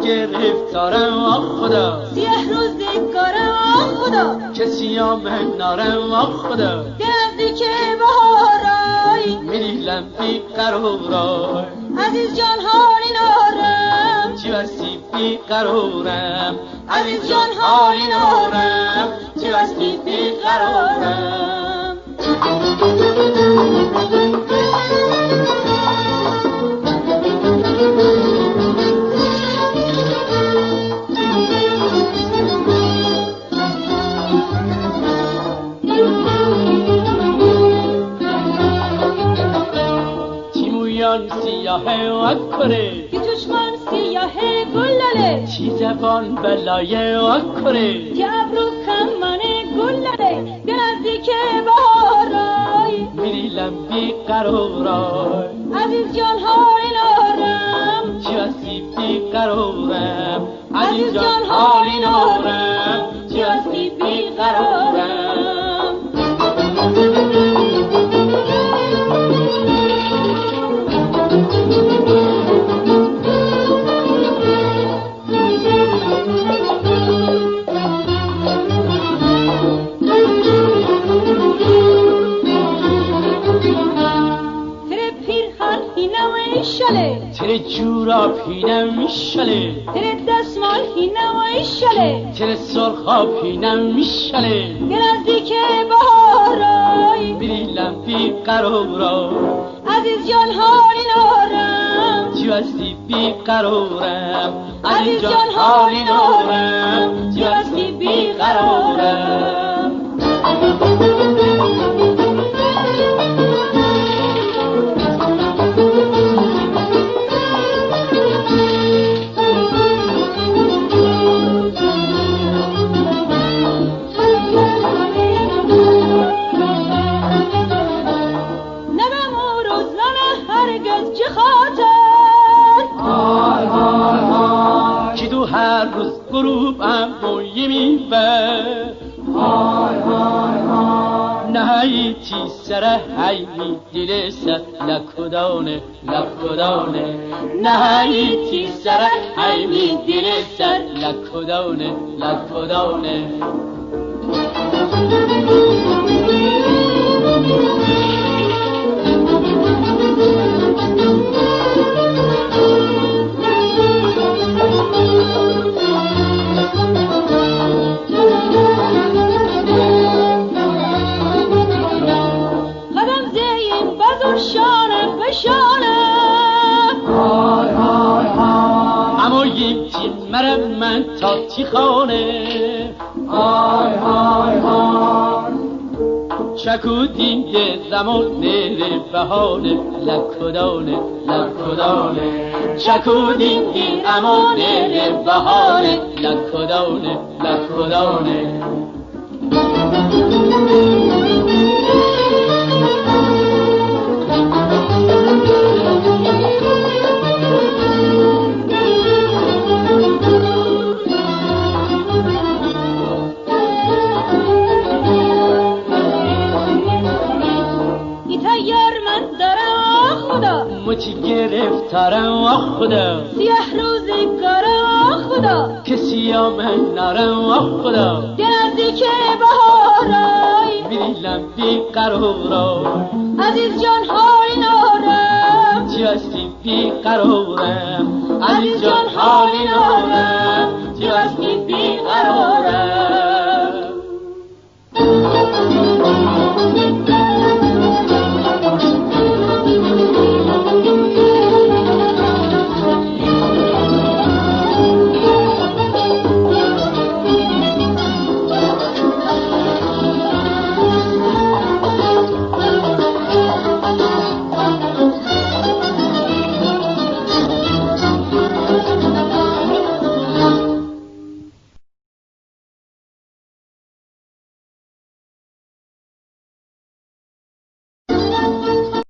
گرفتارم آخ خدا، سیاه روزگارم آخ خدا، کسی من نارم آخ خدا، نزدیک بهارای میریلم بی قرارای، عزیز جان حالی نارم، چی بستی بی قرارم، عزیز جان حالی نارم، چی بستی بی قرارم. سیاه وکره که چشمان سیاه گلله، چی زبان بلای وکره که ابرو کمان گلله، به نزدیک بهارای میریلم بی قرارای، عزیز جان حالی نارم، چی بستی بی قرارم، عزیز جان حالی نارم، چی بستی بی قرارم. تره جورا پینم میشله، تره دستمال هینم و ایشله، تره سرخا پینم میشله، که نزدیک بهارای میریلم بی قرارای، عزیز جان حالی نارم، چی بستی بی قرارم، عزیز جان حالی نارم، چی بستی بی قرارم. هر روز غروبم مویه میبر، نهایی تی سره هی می دل سر لکدانه لکدانه، نهایی تی سره هی می دل سر لکدانه لکدانه. مرم من تا تی خانه، های های های چکو دینده زمان نره بهانه لکدانه لکدانه، چکو دینده امان نره بهانه لکدانه لکدانه. مچی گرفتارم آخ خدا، سیاه روزگارم آخ خدا، کسی من نارم آخ خدا، که نزدیک بهارای میریلم بی قرارای، عزیز جان حالی نارم، چی هستی بی قرارم، عزیز جان حالی نارم، چی هستی